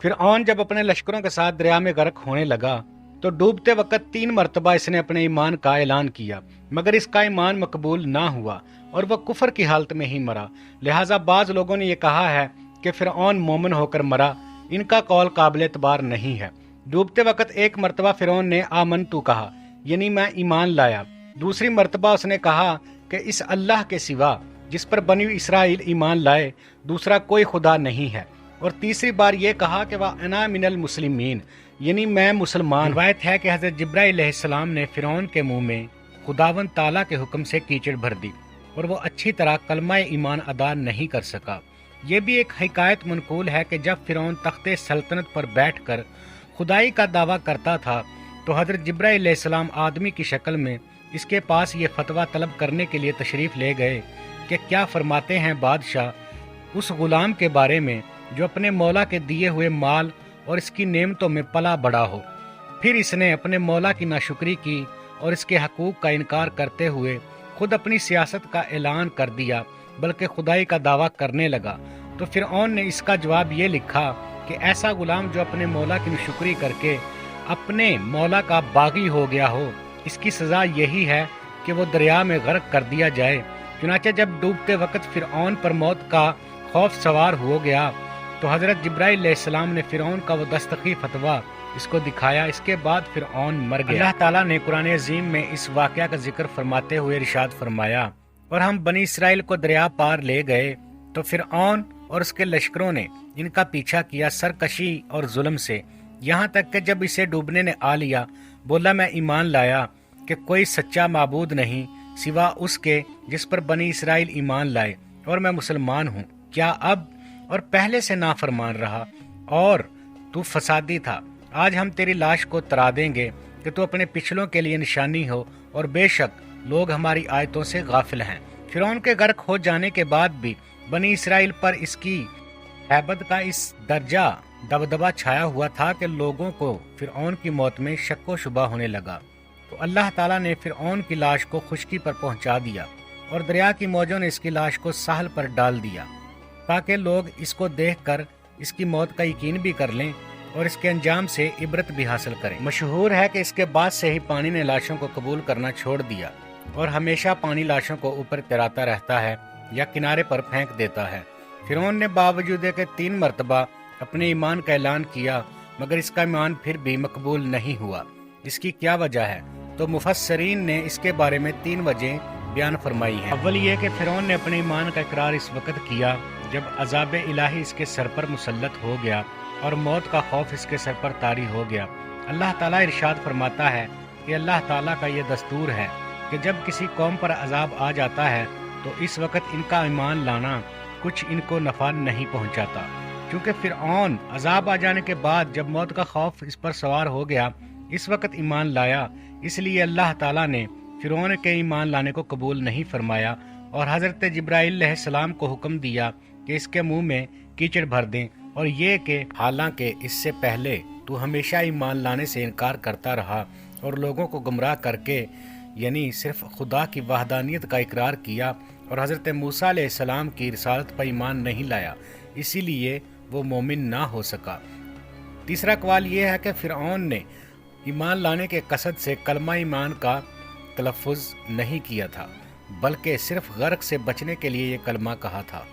फिरौन जब अपने लश्करों के साथ दरिया में गर्क होने लगा तो डूबते वक्त 3 मरतबा इसने अपने ईमान का ऐलान किया, मगर इसका ईमान मकबूल ना हुआ और वह कुफर की हालत में ही मरा। लिहाजा बाज लोगों ने यह कहा है कि फिरौन मोमिन होकर मरा, इनका कौल काबिल एतबार नहीं है। डूबते वक्त एक मरतबा फिरौन ने आमन तू कहा, यानी मैं ईमान लाया। दूसरी मरतबा उसने कहा कि इस अल्लाह के सिवा जिस पर बनी इसराइल ईमान लाए दूसरा कोई खुदा नहीं है। और तीसरी बार ये कहा कि वह अना मिनल मुस्लिमीन, यानी मैं मुसलमान। रिवायत है कि हज़रत जिब्राइल अलैहिस्सलाम ने फिरौन के मुंह में खुदावन ताला के हुक्म से कीचड़ भर दी और वो अच्छी तरह कलमा ईमान अदा नहीं कर सका। ये भी एक हिकायत मनकूल है कि जब फिरौन तख्ते सल्तनत पर बैठकर खुदाई का दावा करता था तो हज़रत जिब्राइल अलैहिस्सलाम आदमी की शक्ल में इसके पास ये फतवा तलब करने के लिए तशरीफ़ ले गए कि क्या फरमाते हैं बादशाह उस गुलाम के बारे में जो अपने मौला के दिए हुए माल और इसकी नेमतों में पला बड़ा हो। फिर इसने अपने मौला की नाशुक्री की और इसके हकूक़ का इनकार करते हुए खुद अपनी सियासत का ऐलान कर दिया, बल्कि खुदाई का दावा करने लगा। तो फिरऔन ने इसका जवाब ये लिखा कि ऐसा गुलाम जो अपने मौला की नाशुक्री करके अपने मौला का बागी हो गया हो, इसकी सज़ा यही है कि वो दरिया में गर्क कर दिया जाए। चुनांचे जब डूबते वक्त फिरऔन पर मौत का खौफ सवार हो गया तो हज़रत जिब्राइल अलैहिस्सलाम ने फिरऔन का वो दस्तखी फतवा इसको दिखाया। इसके बाद फिरऔन मर गया। अल्लाह ताला ने कुरान अज़ीम में इस वाक़या का जिक्र फरमाते हुए इरशाद फरमाया, और हम बनी इसराइल को दरिया पार ले गए तो फिरऔन और उसके लश्करों ने इनका पीछा किया सरकशी और जुल्म से, यहाँ तक कि जब इसे डूबने ने आ लिया बोला मैं ईमान लाया कि कोई सच्चा माबूद नहीं सिवा उसके जिस पर बनी इसराइल ईमान लाए, और मैं मुसलमान हूँ। क्या अब और पहले से नाफरमान रहा और तू फसादी था। आज हम तेरी लाश को तरा देंगे कि तू अपने पिछलों के लिए निशानी हो, और बेशक लोग हमारी आयतों से गाफिल हैं। फिरौन के गर्क हो जाने के बाद भी बनी इसराइल पर इसकी हैबत का इस दर्जा दबदबा छाया हुआ था कि लोगों को फिरौन की मौत में शक व शुबा होने लगा। तो अल्लाह ताला ने फिरौन की लाश को खुश्की पर पहुंचा दिया और दरिया की मौजों ने इसकी लाश को साहल पर डाल दिया, ताकि लोग इसको देखकर इसकी मौत का यकीन भी कर लें और इसके अंजाम से इबरत भी हासिल करें। मशहूर है कि इसके बाद से ही पानी ने लाशों को कबूल करना छोड़ दिया और हमेशा पानी लाशों को ऊपर तैराता रहता है या किनारे पर फेंक देता है। फिरौन ने बावजूद के 3 मरतबा अपने ईमान का ऐलान किया, मगर इसका ईमान फिर भी मकबूल नहीं हुआ। इसकी क्या वजह है? तो मुफस्सरीन ने इसके बारे में 3 वजह बयान फरमाई है। अव्वल ये कि फिरौन ने अपने ईमान का इकरार इस वक्त किया जब अजाब इलाही इसके सर पर मुसल्लत हो गया और मौत का खौफ इसके सर पर तारी हो गया। अल्लाह ताला इरशाद फरमाता है कि अल्लाह ताला का यह दस्तूर है कि जब किसी कौम पर अजाब आ जाता है तो इस वक्त इनका ईमान लाना कुछ इनको नफा नहीं पहुंचाता। क्योंकि फिरऔन अजाब आ जाने के बाद जब मौत का खौफ इस पर सवार हो गया इस वक्त ईमान लाया, इसलिए अल्लाह ताला ने फिरौन के ईमान लाने को कबूल नहीं फरमाया और हज़रत जिब्राइल अलैहिस्सलाम को हुक्म दिया कि इसके मुंह में कीचड़ भर दें, और ये कि हालांकि इससे पहले तू हमेशा ईमान लाने से इनकार करता रहा और लोगों को गुमराह करके यानी सिर्फ खुदा की वहदानियत का इकरार किया और हज़रत मूसा अलैहिस्सलाम की रिसालत पर ईमान नहीं लाया, इसीलिए वो मोमिन ना हो सका। तीसरा कवाल ये है कि फिरऔन ने ईमान लाने के कसद से कलमा ईमान का तलफ़ुज़ नहीं किया था, बल्कि सिर्फ गर्क से बचने के लिए ये कलमा कहा था।